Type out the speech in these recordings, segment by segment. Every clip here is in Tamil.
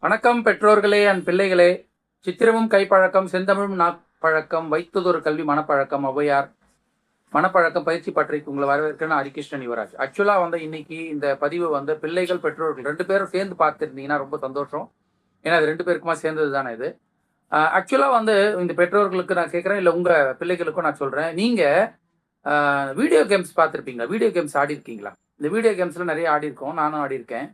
வணக்கம் பெற்றோர்களே அண்ட் பிள்ளைகளே. சித்திரமும் கைப்பழக்கம் செந்தமிழும் நாப்பழக்கம் வைத்ததொரு கல்வி மனப்பழக்கம் ஔவையார் மனப்பழக்கம் பயிற்சி பற்றி உங்களை வரவேற்கிறேன். ஹரிகிருஷ்ணன் யுவராஜ். ஆக்சுவலாக இன்னைக்கு இந்த பதிவு பிள்ளைகள் பெற்றோர்கள் ரெண்டு பேரும் சேர்ந்து பார்த்துருந்தீங்கன்னா ரொம்ப சந்தோஷம். ஏன்னா அது ரெண்டு பேருக்குமா சேர்ந்தது தானே இது. ஆக்சுவலாக இந்த பெற்றோர்களுக்கு நான் கேட்குறேன், இல்லை உங்கள் பிள்ளைகளுக்கும் நான் சொல்கிறேன். நீங்கள் வீடியோ கேம்ஸ் பார்த்துருப்பீங்களா? வீடியோ கேம்ஸ் ஆடி இருக்கீங்களா? இந்த வீடியோ கேம்ஸில் நிறைய ஆடி இருக்கோம், நானும் ஆடி இருக்கேன்.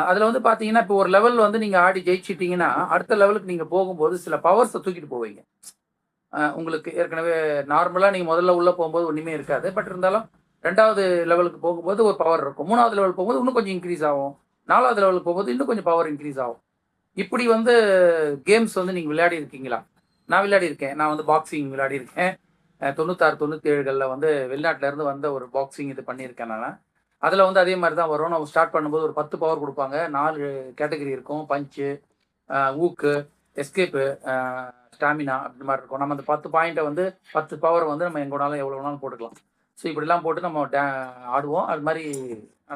அதில் பார்த்தீங்கன்னா இப்போ ஒரு லெவல் நீங்கள் ஆடி ஜெயிச்சிட்டிங்கன்னா அடுத்த லெவலுக்கு நீங்கள் போகும்போது சில பவர்ஸை தூக்கிட்டு போவீங்க. உங்களுக்கு ஏற்கனவே நார்மலாக நீங்கள் முதல்ல உள்ளே போகும்போது ஒன்றுமே இருக்காது. பட் இருந்தாலும் ரெண்டாவது லெவலுக்கு போகும்போது ஒரு பவர் இருக்கும். மூணாவது லெவலுக்கு போகும்போது இன்னும் கொஞ்சம் இன்க்ரீஸ் ஆகும். நாலாவது லெவலுக்கு போகும்போது இன்னும் கொஞ்சம் பவர் இன்க்ரீஸ் ஆகும். இப்படி கேம்ஸ் நீங்கள் விளையாடி இருக்கீங்களா? நான் விளையாடி இருக்கேன். நான் பாக்ஸிங் விளையாடி இருக்கேன். 96 97களில் வெளிநாட்டிலேருந்து வந்த ஒரு பாக்ஸிங் இது பண்ணியிருக்கேன் நான். அதில் அதே மாதிரி தான் வரும். நம்ம ஸ்டார்ட் பண்ணும்போது ஒரு 10 பவர் கொடுப்பாங்க. 4 கேட்டகரி இருக்கும். பஞ்சு, ஊக்கு, எஸ்கேப்பு, ஸ்டாமினா அப்படி மாதிரி இருக்கும். நம்ம அந்த 10 பாயிண்ட்டை 10 பவர் நம்ம எங்கோனாலும் எவ்வளோ வேணாலும் போட்டுக்கலாம். ஸோ இப்படிலாம் போட்டு நம்ம ஆடுவோம். அது மாதிரி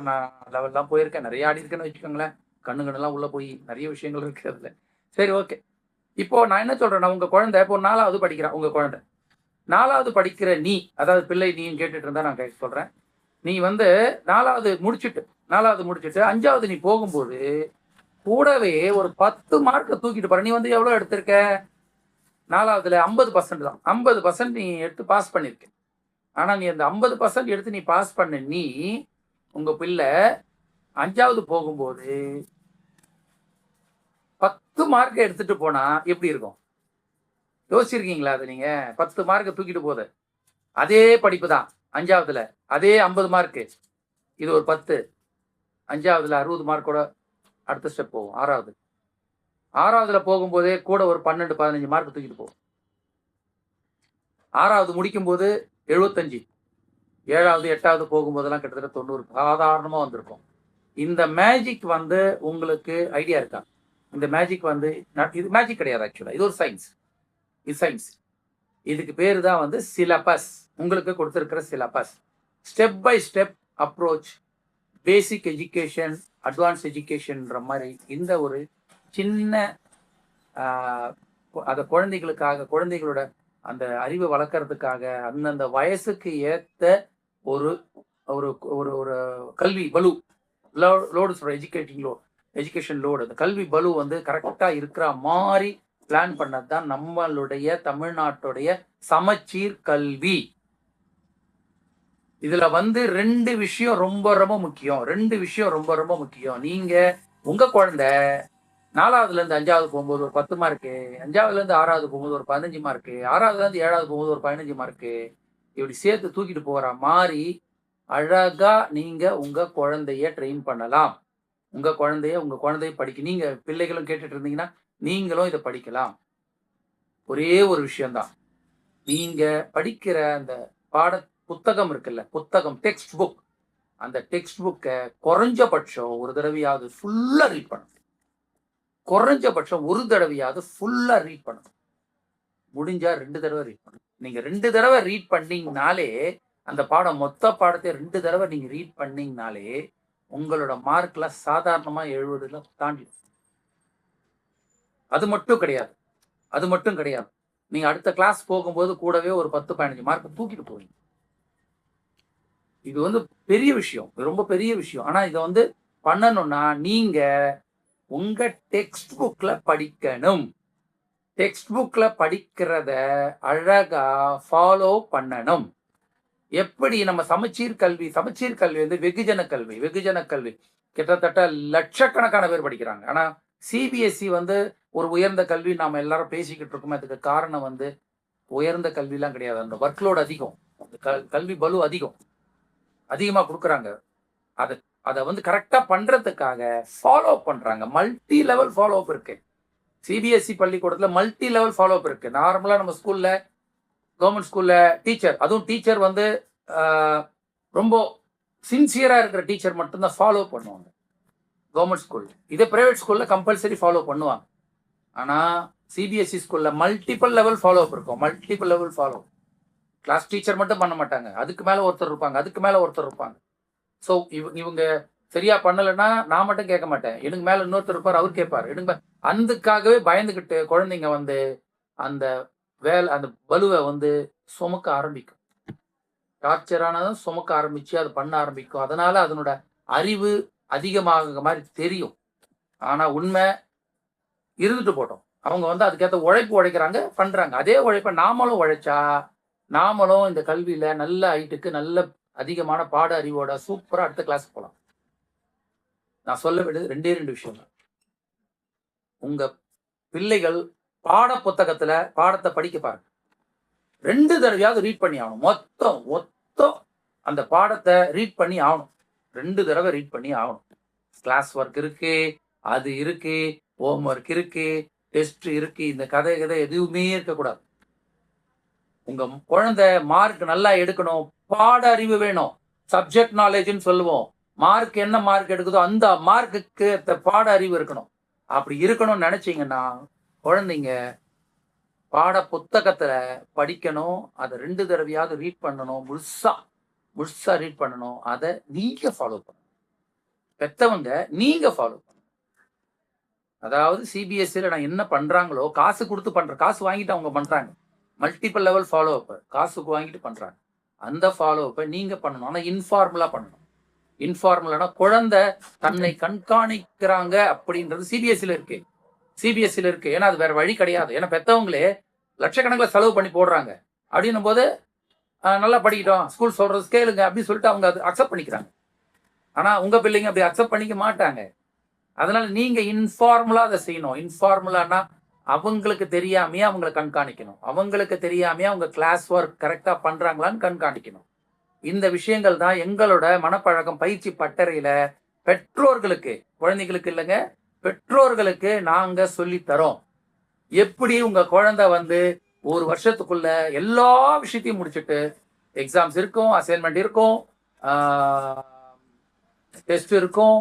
நான் லெவல்லாம் போயிருக்கேன். நிறைய ஆடி இருக்கேன்னு வச்சுக்கோங்களேன். கண்ணுலாம் உள்ளே போய் நிறைய விஷயங்கள் இருக்குது அதில். சரி, ஓகே. இப்போது நான் என்ன சொல்கிறேன்னா, உங்கள் குழந்தை இப்போ 4வது படிக்கிறான். உங்கள் குழந்தை 4வது படிக்கிற நீ, அதாவது பிள்ளை நீயும் கேட்டுட்டு இருந்தா நான் சொல்கிறேன். நீ 4வது முடிச்சுட்டு 5வது நீ போகும்போது கூடவே ஒரு 10 மார்க்கை தூக்கிட்டு போற. நீ எவ்வளோ எடுத்திருக்க? 4வதுல 50% தான். 50% நீ எடுத்து பாஸ் பண்ணியிருக்க. ஆனால் நீ அந்த 50% எடுத்து நீ பாஸ் பண்ண நீ, உங்க பிள்ளை 5வது போகும்போது 10 மார்க்கை எடுத்துட்டு போனா எப்படி இருக்கும்? யோசிச்சிருக்கீங்களா? அது நீங்க 10 மார்க்கை தூக்கிட்டு போகுது. அதே படிப்பு தான் 5வதுல, அதே 50 மார்க்கு. இது ஒரு 10. 5வதுல 60 மார்க்கோட அடுத்த ஸ்டெப் போகும். 6வதுல போகும்போதே கூட ஒரு 12 15 மார்க் தூக்கிட்டு போகும். 6வது முடிக்கும்போது 75. 7வது 8வது போகும்போதெல்லாம் கிட்டத்தட்ட 90 சாதாரணமாக வந்திருக்கும். இந்த மேஜிக் உங்களுக்கு ஐடியா இருக்கா? இந்த மேஜிக் இது மேஜிக் கிடையாது. ஆக்சுவலாக இது ஒரு சயின்ஸ். இது சயின்ஸ். இதுக்கு பேர் தான் சிலபஸ். உங்களுக்கு கொடுத்துருக்கிற syllabus. Step by step approach, basic education, advance எஜுகேஷன்ற மாதிரி இந்த ஒரு சின்ன அதை குழந்தைகளோட அந்த அறிவை வளர்க்கறதுக்காக அந்தந்த வயசுக்கு ஏற்ற ஒரு ஒரு ஒரு ஒரு கல்வி பலு லோடு சொல்ற எஜுகேஷன் லோடு, அந்த கல்வி பலு கரெக்டாக இருக்கிற மாதிரி பிளான் பண்ணது தான் நம்மளுடைய தமிழ்நாட்டுடைய சமச்சீர் கல்வி. இதுல 2 விஷயம் ரொம்ப ரொம்ப முக்கியம். நீங்க உங்க குழந்தை 4வதுல இருந்து 5வது போகும்போது ஒரு 10 மார்க்கு, 5வதுல இருந்து 6வது போகும்போது ஒரு 15 மார்க்கு, 6வதுல இருந்து 7வது போகும்போது ஒரு 15 மார்க்கு, இப்படி சேர்த்து தூக்கிட்டு போற மாதிரி அழகா நீங்க உங்க குழந்தைய ட்ரெயின் பண்ணலாம். உங்க குழந்தைய படிக்க நீங்க பிள்ளைகளும் கேட்டுட்டு இருந்தீங்கன்னா நீங்களும் இதை படிக்கலாம். ஒரே ஒரு விஷயம்தான், நீங்க படிக்கிற அந்த புத்தகம் இருக்குல்ல, டெக்ஸ்ட் புக், அந்த டெக்ஸ்ட் புக்கை குறைஞ்சபட்சம் ஒரு தடவையாவது ஃபுல்லா ரீட் பண்ணணும். முடிஞ்சா 2 தடவை ரீட் பண்ணணும். நீங்க 2 தடவை ரீட் பண்ணீங்கனாலே, அந்த மொத்த பாடத்தை 2 தடவை நீங்க ரீட் பண்ணீங்கனாலே உங்களோட மார்க்ல சாதாரணமா 70 தாண்டி. அது மட்டும் கிடையாது. நீங்க அடுத்த கிளாஸ் போகும்போது கூடவே ஒரு 10 15 மார்க் தூக்கிட்டு போவீங்க. இது பெரிய விஷயம், ரொம்ப பெரிய விஷயம். ஆனா இதை பண்ணணும்னா நீங்க உங்க டெக்ஸ்ட் புக்ல படிக்கணும். டெக்ஸ்ட் புக்ல படிக்கிறத அழகா ஃபாலோ பண்ணணும். எப்படி நம்ம சமச்சீர் கல்வி வெகுஜன கல்வி கிட்டத்தட்ட லட்சக்கணக்கான பேர் படிக்கிறாங்க. ஆனா சிபிஎஸ்இ ஒரு உயர்ந்த கல்வி நாம எல்லாரும் பேசிக்கிட்டு இருக்கோம். அதுக்கு காரணம் உயர்ந்த கல்விலாம் கிடையாது. அந்த ஒர்க்லோடு அதிகம், கல்வி பலு அதிகமா கொடுக்குறாங்க. அதை கரெக்டா பண்றதுக்காக ஃபாலோ பண்றாங்க. மல்டி லெவல் ஃபாலோ அப் இருக்கு. சிபிஎஸ்இ பள்ளிக்கூடத்துல மல்டி லெவல் ஃபாலோ அப் இருக்கு. நார்மலா நம்ம ஸ்கூல்ல, கவர்மெண்ட் ஸ்கூல்ல அதுவும் டீச்சர் ரொம்ப சின்சியரா இருக்கிற டீச்சர் மட்டும்தான் ஃபாலோ பண்ணுவாங்க கவர்மெண்ட் ஸ்கூல். இதே பிரைவேட் ஸ்கூல்ல கம்பல்சரி ஃபாலோ பண்ணுவாங்க. ஆனா சிபிஎஸ்இ ஸ்கூல்ல மல்டிபிள் லெவல் ஃபாலோ அப் இருக்கும். கிளாஸ் டீச்சர் மட்டும் பண்ண மாட்டாங்க. அதுக்கு மேல ஒருத்தர் இருப்பாங்க. ஸோ இவங்க சரியா பண்ணலைன்னா நான் மட்டும் கேட்க மாட்டேன், எனக்கு மேல இன்னொருத்தர் இருப்பார், அவர் கேட்பார். எனக்கு அதுக்காகவே பயந்துகிட்டு குழந்தைங்க வந்து அந்த அந்த பலுவை வந்து சுமக்க ஆரம்பிக்கும். டார்ச்சரானதும் சுமக்க ஆரம்பிச்சு அது பண்ண ஆரம்பிக்கும். அதனால அதனோட அறிவு அதிகமாக மாதிரி தெரியும். ஆனா உண்மை இருந்துட்டு போட்டோம். அவங்க வந்து அதுக்கேற்ற உழைப்பு உழைக்கிறாங்க, பண்றாங்க. அதே உழைப்பை நாமளும் உழைச்சா, நாமளும் இந்த கல்வியில நல்ல ஹைட்டுக்கு நல்ல அதிகமான பாட அறிவோட சூப்பரா அடுத்த கிளாஸ் போலாம். நான் சொல்ல வேண்டியது 2 விஷயம் தான். உங்க பிள்ளைகள் பாட புத்தகத்துல பாடத்தை படிக்க பாருங்க. 2 தடவையாவது ரீட் பண்ணி ஆகணும். மொத்தம் அந்த பாடத்தை ரீட் பண்ணி ஆகணும். 2 தடவை ரீட் பண்ணி ஆகணும். கிளாஸ் ஒர்க் இருக்கு, அது இருக்கு, ஹோம் ஒர்க் இருக்கு, டெஸ்ட் இருக்கு. இந்த கதை எதுவுமே இருக்கக்கூடாது. உங்க குழந்தை மார்க் நல்லா எடுக்கணும், பாட அறிவு வேணும். சப்ஜெக்ட் நாலேஜ்னு சொல்லுவோம். மார்க் என்ன மார்க் எடுக்குதோ அந்த மார்க்குக்கு பாட அறிவு இருக்கணும். அப்படி இருக்கணும்னு நினைச்சீங்கன்னா குழந்தைங்க பாட புத்தகத்துல படிக்கணும். அதை 2 தடவையாவது ரீட் பண்ணணும். முழுசா ரீட் பண்ணணும். அதை நீங்க ஃபாலோ பண்ணணும். பெத்தவங்க நீங்க ஃபாலோ பண்ணணும். அதாவது சிபிஎஸ்சியில் நான் என்ன பண்றாங்களோ காசு கொடுத்து காசு வாங்கிட்டு அவங்க பண்றாங்க. மல்டிபிள் லெவல் ஃபாலோ அப் காசுக்கு வாங்கிட்டு பண்றாங்க. அந்த ஃபாலோ அப்பை நீங்க பண்ணணும். ஆனா இன்ஃபார்மலா பண்ணணும். இன்ஃபார்மலானா குழந்தை தன்னை கண்காணிக்கிறாங்க அப்படின்றது சிபிஎஸ்சியில் இருக்கு. சிபிஎஸ்சியில் இருக்கு. ஏன்னா அது வேற வழி கிடையாது. ஏன்னா பெத்தவங்களே லட்சக்கணக்கில் செலவு பண்ணி போடுறாங்க. அப்படின்னும் போது நல்லா படிக்கிட்டோம், ஸ்கூல் சொல்றது கேளுங்க அப்படின்னு சொல்லிட்டு அவங்க அது அக்செப்ட் பண்ணிக்கிறாங்க. ஆனா உங்க பிள்ளைங்க அப்படி அக்செப்ட் பண்ணிக்க மாட்டாங்க. அதனால நீங்க இன்ஃபார்மலா அதை செய்யணும். இன்ஃபார்மலானா அவங்களுக்கு தெரியாமையே அவங்களை கண்காணிக்கணும். அவங்களுக்கு தெரியாமையே அவங்க கிளாஸ் ஒர்க் கரெக்டா பண்றாங்களான்னு கண்காணிக்கணும். இந்த விஷயங்கள் தான் எங்களோட மனப்பழக்கம் பயிற்சி பட்டறையில பெற்றோர்களுக்கு, குழந்தைகளுக்கு இல்லைங்க, பெற்றோர்களுக்கு நாங்க சொல்லி தரோம். எப்படி உங்க குழந்தை வந்து ஒரு வருஷத்துக்குள்ள எல்லா விஷயத்தையும் முடிச்சுட்டு எக்ஸாம்ஸ் இருக்கும், அசைன்மெண்ட் இருக்கும், டெஸ்ட் இருக்கும்,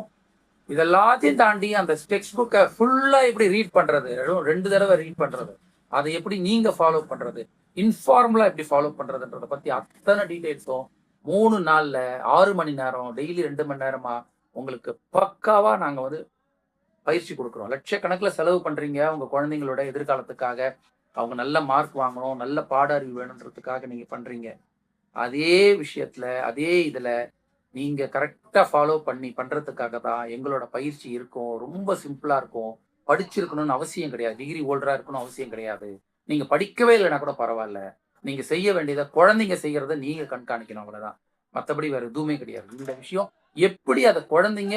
இதெல்லாத்தையும் தாண்டி அந்த டெக்ஸ்ட் புக்கை ஃபுல்லா எப்படி ரீட் பண்றது, 2 தடவை ரீட் பண்றது, அதை எப்படி நீங்க ஃபாலோ பண்றது, இன்ஃபார்மலா எப்படி ஃபாலோ பண்றதுன்றத பத்தி அத்தனை டீடைல்ஸும் 3 நாள்ல 6 மணி நேரம் டெய்லி 2 மணி நேரமா உங்களுக்கு பக்காவா நாங்க வந்து பயிற்சி கொடுக்குறோம். லட்சக்கணக்கில் செலவு பண்றீங்க உங்க குழந்தைங்களோட எதிர்காலத்துக்காக. அவங்க நல்ல மார்க் வாங்கணும், நல்ல பாட அறிவு வேணுன்றதுக்காக நீங்க பண்றீங்க. அதே விஷயத்துல அதே இதுல நீங்க கரெக்டா ஃபாலோ பண்ணி பண்றதுக்காக தான் எங்களோட பயிற்சி இருக்கும். ரொம்ப சிம்பிளா இருக்கும். படிச்சிருக்கணும்னு அவசியம் கிடையாது. டிகிரி ஹோல்டரா இருக்கணும் அவசியம் கிடையாது. நீங்க படிக்கவே இல்லைன்னா கூட பரவாயில்ல. நீங்க செய்ய வேண்டியதை குழந்தைங்க செய்யறத நீங்க கண்காணிக்கணும், அவ்வளவுதான். மற்றபடி வேற எதுவுமே கிடையாது. இந்த விஷயம் எப்படி அதை குழந்தைங்க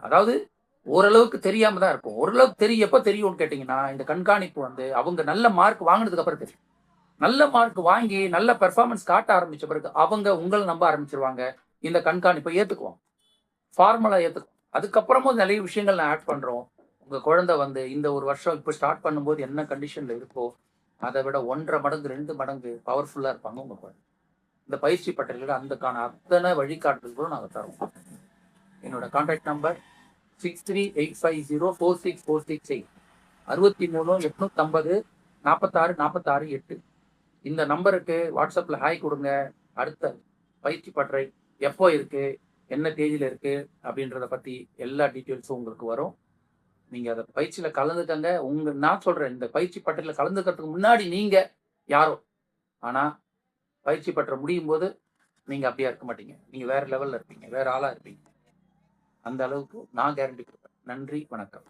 அதாவது ஓரளவுக்கு தெரியாம தான் இருக்கும். ஓரளவுக்கு எப்ப தெரியும்னு கேட்டீங்கன்னா, இந்த கண்காணிப்பு வந்து அவங்க நல்ல மார்க் வாங்கினதுக்கு அப்புறம் தெரியும். நல்ல மார்க் வாங்கி நல்ல பெர்ஃபார்மன்ஸ் காட்ட ஆரம்பிச்ச பிறகு அவங்க உங்களை நம்ப ஆரம்பிச்சிருவாங்க. இந்த கண்காணிப்பை ஏத்துக்குவோம், ஃபார்மலா ஏத்துக்குவோம். அதுக்கப்புறமும் நிறைய விஷயங்கள் நான் ஆட் பண்றோம். உங்க குழந்தை வந்து இந்த ஒரு வருஷம் இப்போ ஸ்டார்ட் பண்ணும்போது என்ன கண்டிஷன்ல இருக்கோ அதை விட 1.5 மடங்கு 2 மடங்கு பவர்ஃபுல்லா இருப்பாங்க உங்க குழந்தை. இந்த பயிற்சி பட்டறையில் அதுக்கான அத்தனை வழிகாட்டுதல்களும் நாங்கள் தரோம். என்னோட கான்டாக்ட் நம்பர் 6385046468, 63 850 46 46 8. இந்த நம்பருக்கு வாட்ஸ்அப்ல ஹாய் கொடுங்க. அடுத்த பயிற்சி பட்டறை எப்போ இருக்கு, என்ன தேதியில இருக்கு அப்படின்றத பத்தி எல்லா டீட்டெயில்ஸும் உங்களுக்கு வரும். நீங்க அதை பயிற்சியில கலந்துக்கங்க. நான் சொல்றேன், இந்த பயிற்சி பட்டறையில கலந்துக்கிறதுக்கு முன்னாடி நீங்க யாரோ, ஆனா பயிற்சி பட்டறை முடியும் போது நீங்க அப்படியா இருக்க மாட்டீங்க. நீங்க வேற லெவல்ல இருப்பீங்க, வேற ஆளா இருப்பீங்க. அந்த அளவுக்கு நான் கேரண்டி கொடுப்பேன். நன்றி, வணக்கம்.